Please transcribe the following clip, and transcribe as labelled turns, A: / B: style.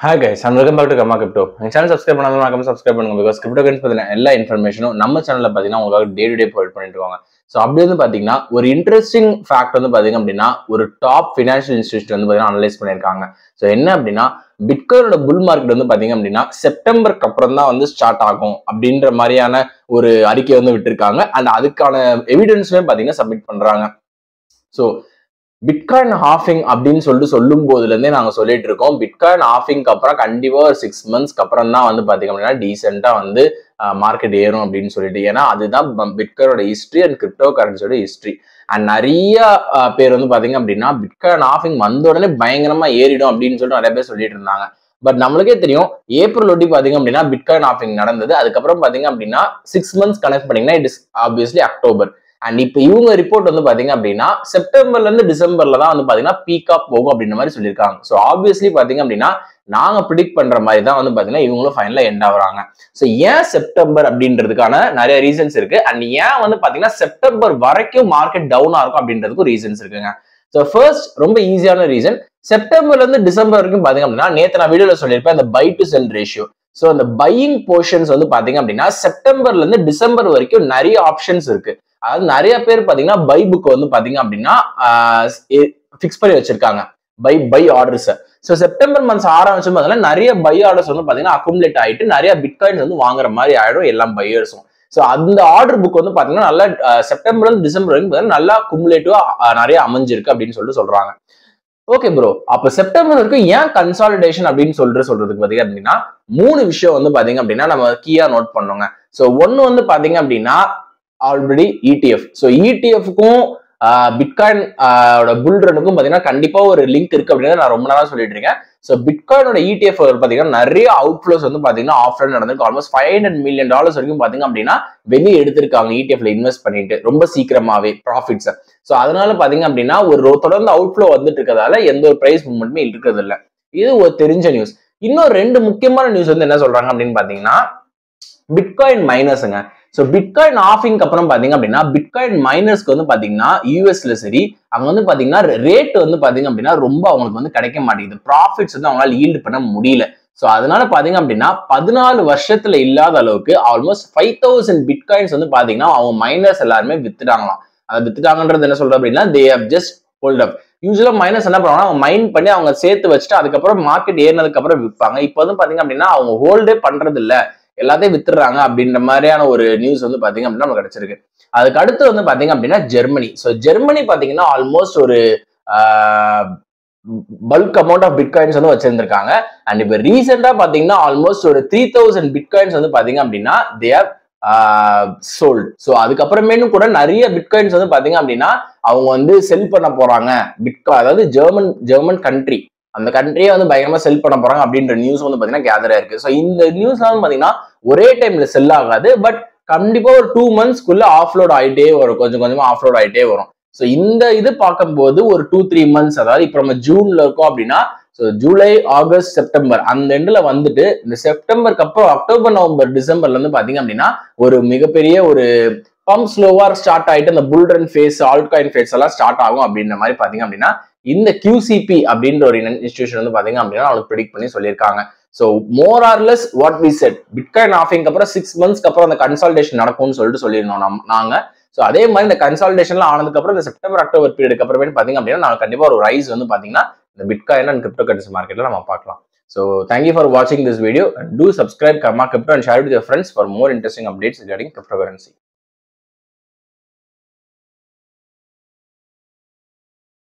A: Hi guys, and welcome back to Gamma Crypto. எங்க channel subscribe பண்ணாதவங்க subscribe பண்ணுங்க. Because crypto currency பத்தின எல்லா இன்ஃபர்மேஷனும் நம்ம சேனல்ல பாத்தீங்கன்னா உங்களுக்கு டே டு டே ப்ரொவைட் பண்ணிட்டு இருக்காங்க. ஸோ அப்படி வந்து பாத்தீங்கன்னா ஒரு இன்ட்ரெஸ்டிங் ஃபேக்ட் வந்து பாத்தீங்க அப்படின்னா ஒரு டாப் ஃபினான்ஷியல் இன்ஸ்டிடியூட் வந்து பாத்தீங்கன்னா அனலைஸ் பண்ணியிருக்காங்க. ஸோ என்ன அப்படின்னா பிட்காயினோட புல் மார்க்கெட் வந்து பாத்தீங்க அப்படின்னா செப்டம்பருக்கு அப்புறம் தான் வந்து ஸ்டார்ட் ஆகும் அப்படின்ற மாதிரியான ஒரு அறிக்கை வந்து விட்டுருக்காங்க. அண்ட் அதுக்கான எவிடன்ஸுமே பாத்தீங்கன்னா சப்மிட் பண்றாங்க. ஸோ பிட்காயின் ஹாஃபிங் அப்படின்னு சொல்லும் போதுல இருந்தே நாங்க சொல்லிட்டு இருக்கோம். பிட்காயின் ஹாஃபிங்க்கு அப்புறம் கண்டிப்பா ஒரு 6 monthsக்கு அப்புறம் தான் வந்து பாத்தீங்க அப்படின்னா டீசெண்டா வந்து மார்க்கெட் ஏறும் அப்படின்னு சொல்லிட்டு. ஏன்னா அதுதான் பிட்காயினோட ஹிஸ்டரி அண்ட் கிரிப்டோ கரன்சியோட ஹிஸ்டரி. அண்ட் நிறைய பேர் வந்து பாத்தீங்க அப்படின்னா பிட்காயின் ஹாஃபிங் வந்த உடனே பயங்கரமா ஏறிடும் அப்படின்னு சொல்லிட்டு நிறைய பேர் சொல்லிட்டு இருந்தாங்க. பட் நம்மளுக்கே தெரியும் ஏப்ரல் ஒட்டி பாத்தீங்க அப்படின்னா பிட்காயின் ஹாஃபிங் நடந்தது. அதுக்கப்புறம் பாத்தீங்க அப்படின்னா 6 months கனெக்ட் பண்ணீங்கன்னா it is obviously October. And இப்ப இவங்க ரிப்போர்ட் வந்து பாத்தீங்க அப்படின்னா செப்டம்பர்ல இருந்து டிசம்பர்ல தான் வந்து பாத்தீங்கன்னா பீக்கா போகும் அப்படின்ற மாதிரி சொல்லியிருக்காங்க. ஸோ ஆப்வியஸ்லி பாத்தீங்க அப்படின்னா நாங்க ப்ரிடிக்ட் பண்ற மாதிரி தான் வந்து பாத்தீங்கன்னா இவங்களும் ஃபைனலா எண்ட் ஆகுறாங்க. ஸோ ஏன் செப்டம்பர் அப்படின்றதுக்கான நிறைய ரீசன்ஸ் இருக்கு. அண்ட் ஏன் வந்து பாத்தீங்கன்னா செப்டம்பர் வரைக்கும் மார்க்கெட் டவுனா இருக்கும் அப்படின்றதுக்கும் ரீசன்ஸ் இருக்குங்க. ஸோ ஃபர்ஸ்ட் ரொம்ப ஈஸியான ரீசன், செப்டம்பர்ல இருந்து டிசம்பர் வரைக்கும் பாத்தீங்க அப்படின்னா நேற்று நான் வீடியோல சொல்லியிருப்பேன் இந்த buy to sell ratio. So அந்த பையிங் போர்ஷன்ஸ் வந்து பாத்தீங்க அப்படின்னா செப்டம்பர்ல இருந்து டிசம்பர் வரைக்கும் நிறைய ஆப்ஷன்ஸ் இருக்கு. அதாவது நிறைய பேர் பாத்தீங்கன்னா பை புக் வந்து பாத்தீங்க அப்படின்னா பிக்ஸ் பண்ணி வச்சிருக்காங்க buy orders. So September months ஆரம்பிச்சும் பார்த்தீங்கன்னா நிறைய பை ஆர்டர்ஸ் வந்து பாத்தீங்கன்னா அக்குமுலேட் ஆயிட்டு நிறைய பிட்காயின்ஸ் வந்து வாங்குற மாதிரி ஆயிடும் எல்லா பையர்ஸும். ஸோ அந்த ஆர்டர் புக் வந்து பாத்தீங்கன்னா நல்லா செப்டம்பர்ல இருந்து டிசம்பர் வரைக்கும் நல்லா குமுலேட்டிவா நிறைய அமைஞ்சிருக்கு அப்படின்னு சொல்றாங்க. ஓகே ப்ரோ, அப்ப செப்டம்பர் வரைக்கும் ஏன் கன்சாலிடேஷன் அப்படின்னு சொல்றதுக்கு பாத்தீங்க அப்படின்னா 3 விஷயம் வந்து பாத்தீங்க அப்படின்னா நம்ம கீயா நோட் பண்ணோங்க. ஸோ ஒன்னு வந்து பாத்தீங்க அப்படின்னா ஆல்ரெடி ETF. ஸோ ETFக்கும் பிட்காயின் புல் ரனுக்கும் பாத்தீங்கன்னா கண்டிப்பா ஒரு லிங்க் இருக்கு அப்படின்னு நான் ரொம்ப நாளா சொல்லிட்டு இருக்கேன். ஸோ பிட்காயினோட ETF பாத்தீங்கன்னா நிறைய அவுட்ஃப்ளோஸ் வந்து பாத்தீங்கன்னா ஆஃப்லைன் நடந்திருக்கு. ஆல்மோஸ்ட் $500 million வரைக்கும் பாத்தீங்க அப்படின்னா வெளியே எடுத்திருக்காங்க ETF இன்வெஸ்ட் பண்ணிட்டு ரொம்ப சீக்கிரமாவே ப்ராஃபிட்ஸ். ஸோ அதனால பாத்தீங்க அப்படின்னா ஒரு தொடர்ந்து அவுட்ஃப்ளோ வந்துட்டு இருக்கிறதால எந்த ஒரு பிரைஸ் மூவ்மெண்ட்டுமே இருக்கிறது இல்லை. இது ஒரு தெரிஞ்ச நியூஸ். இன்னும் 2 முக்கியமான நியூஸ் வந்து என்ன சொல்றாங்க அப்படின்னு பாத்தீங்கன்னா பிட்காயின் மைனர்ஸுங்க. ஸோ பிட்காயின் ஆஃபிங்க்கு அப்புறம் பாத்தீங்க அப்படின்னா பிட்காயின் மைனர்ஸ்க்கு வந்து பாத்தீங்கன்னா யூஎஸ்ல சரி அங்க வந்து பாத்தீங்கன்னா ரேட் வந்து பாத்தீங்க அப்படின்னா ரொம்ப அவங்களுக்கு வந்து கிடைக்க மாட்டேங்குது. ப்ராஃபிட்ஸ் வந்து அவங்களால ஈல்டு பண்ண முடியல. ஸோ அதனால பாத்தீங்க அப்படின்னா 14 வருஷத்துல இல்லாத அளவுக்கு ஆல்மோஸ்ட் 5000 பிட்காயின்ஸ் வந்து பாத்தீங்கன்னா அவங்க மைனர்ஸ் எல்லாருமே வித்துட்டாங்களாம். அதை வித்துட்டாங்கன்றது என்ன சொல்ற அப்படின்னா they have just hold up. யூஸ்வலா மைனஸ் என்ன பண்ணுவாங்க, அவங்க மைண்ட் பண்ணி அவங்க சேர்த்து வச்சுட்டு அதுக்கப்புறம் மார்க்கெட் ஏறினதுக்கு அப்புறம் விற்பாங்க. இப்போ வந்து பாத்தீங்க அப்படின்னா அவங்க ஹோல்டே பண்றது இல்ல, எல்லாத்தையும் வித்துடுறாங்க அப்படின்ற மாதிரியான ஒரு நியூஸ் வந்து பாத்தீங்க அப்படின்னா நமக்கு கிடைச்சிருக்கு. அதுக்கு அடுத்து வந்து பாத்தீங்க அப்படின்னா ஜெர்மனி. ஸோ ஜெர்மனி பாத்தீங்கன்னா ஆல்மோஸ்ட் ஒரு பல்க் அமௌண்ட் ஆஃப் பிட்காயின்ஸ் வந்து வச்சிருந்திருக்காங்க. அண்ட் இப்ப ரீசெண்டா பாத்தீங்கன்னா ஆல்மோஸ்ட் ஒரு 3000 பிட்காயின்ஸ் வந்து பாத்தீங்க அப்படின்னா தே ஹவ் சோல்டு. ஸோ அதுக்கப்புறமேலும் கூட நிறைய பிட்காயின்ஸ் வந்து பாத்தீங்க அப்படின்னா அவங்க வந்து செல் பண்ண போறாங்க. அதாவது ஜெர்மன் கண்ட்ரி, அந்த கண்ட்ரியே வந்து பயங்கரமா செல் பண்ண போறாங்க அப்படின்ற நியூஸ் வந்து பாத்தீங்கன்னா கேதரா இருக்கு. ஸோ இந்த நியூஸ்லாம் வந்து பாத்தீங்கன்னா ஒரே டைம்ல செல் ஆகாது. பட் கண்டிப்பா ஒரு 2 monthsக்குள்ள ஆஃப்லோட் ஆயிட்டே வரும், கொஞ்சம் கொஞ்சமா ஆஃப்லோட் ஆயிட்டே வரும். ஸோ இந்த இது பார்க்கும்போது ஒரு 2-3 months, அதாவது இப்ப நம்ம ஜூன்ல இருக்கோம் அப்படின்னா ஸோ ஜூலை ஆகஸ்ட் செப்டம்பர் அந்த எண்ட்ல வந்துட்டு இந்த செப்டம்பருக்கு அப்புறம் அக்டோபர் நவம்பர் டிசம்பர்ல இருந்து பாத்தீங்க அப்படின்னா ஒரு மிகப்பெரிய ஒரு பம்ப் ஸ்லோவா ஸ்டார்ட் ஆயிட்டு அந்த புல் ரன் ஃபேஸ் ஆல்ட்காயின் ஃபேஸ் எல்லாம் ஸ்டார்ட் ஆகும் அப்படின்ற மாதிரி பாத்தீங்க அப்படின்னா இந்த QCP அப்படின்ற ஒரு இன்ஸ்டிடியூஷன் வந்து பாத்தீங்க அப்படின்னா அவங்களுக்கு ப்ரெடிக்ட் பண்ணி சொல்லியிருக்காங்க. So more or less what we said, bitcoin ஆஃபிங்க்கு அப்புறம் 6 monthsக்கு அப்புறம் அந்த கன்சால்டேஷன் நடக்கும்னு சொல்லிட்டு சொல்லியிருந்தோம் நாங்க. ஸோ அதே மாதிரி இந்த கன்சால்டேஷன்லாம் ஆனதுக்கு அப்புறம் இந்த செப்டம்பர் அக்டோபர் பீரியடுக்கு அப்புறமே பாத்தீங்க அப்படின்னா நாங்கள் கண்டிப்பா ஒரு ரைஸ் வந்து பாத்தீங்கன்னா இந்த பிட்காயின் அண்ட் கிரிப்டோ கரன்சி மார்க்கெட்ல நம்ம பார்க்கலாம். So thank you for watching this video and do subscribe Gamma Crypto and share it with your friends for more interesting updates regarding cryptocurrency.